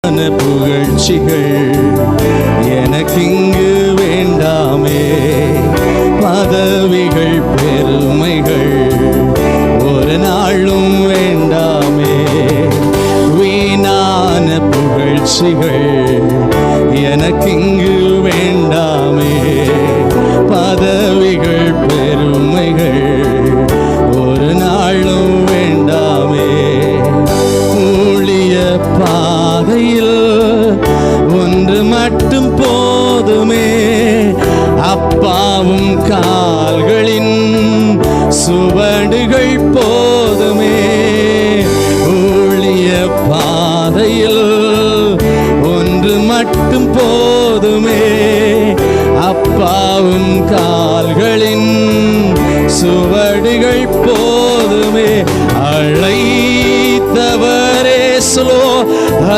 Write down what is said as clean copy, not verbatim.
புகழ்ச்சிகள் எனக்கிங்கு வேண்டாமே. பதவிகள் பெருமைகள் ஒரு நாளும் வேண்டாமே. வீணான புகழ்ச்சிகள் எனக்கிங்கு வேண்டாமே. பதவிகள் பெருமைகள் ஒரு நாளும் வேண்டாமே. ஊழிய பாதையில் ஒன்று மட்டும் போதுமே, அப்பாவும் கால்களின் சுவடுகள் போதுமே. ஊழிய பாதையில் ஒன்று மட்டும் போதுமே, அப்பாவும் கால்களின் சுவடுகள்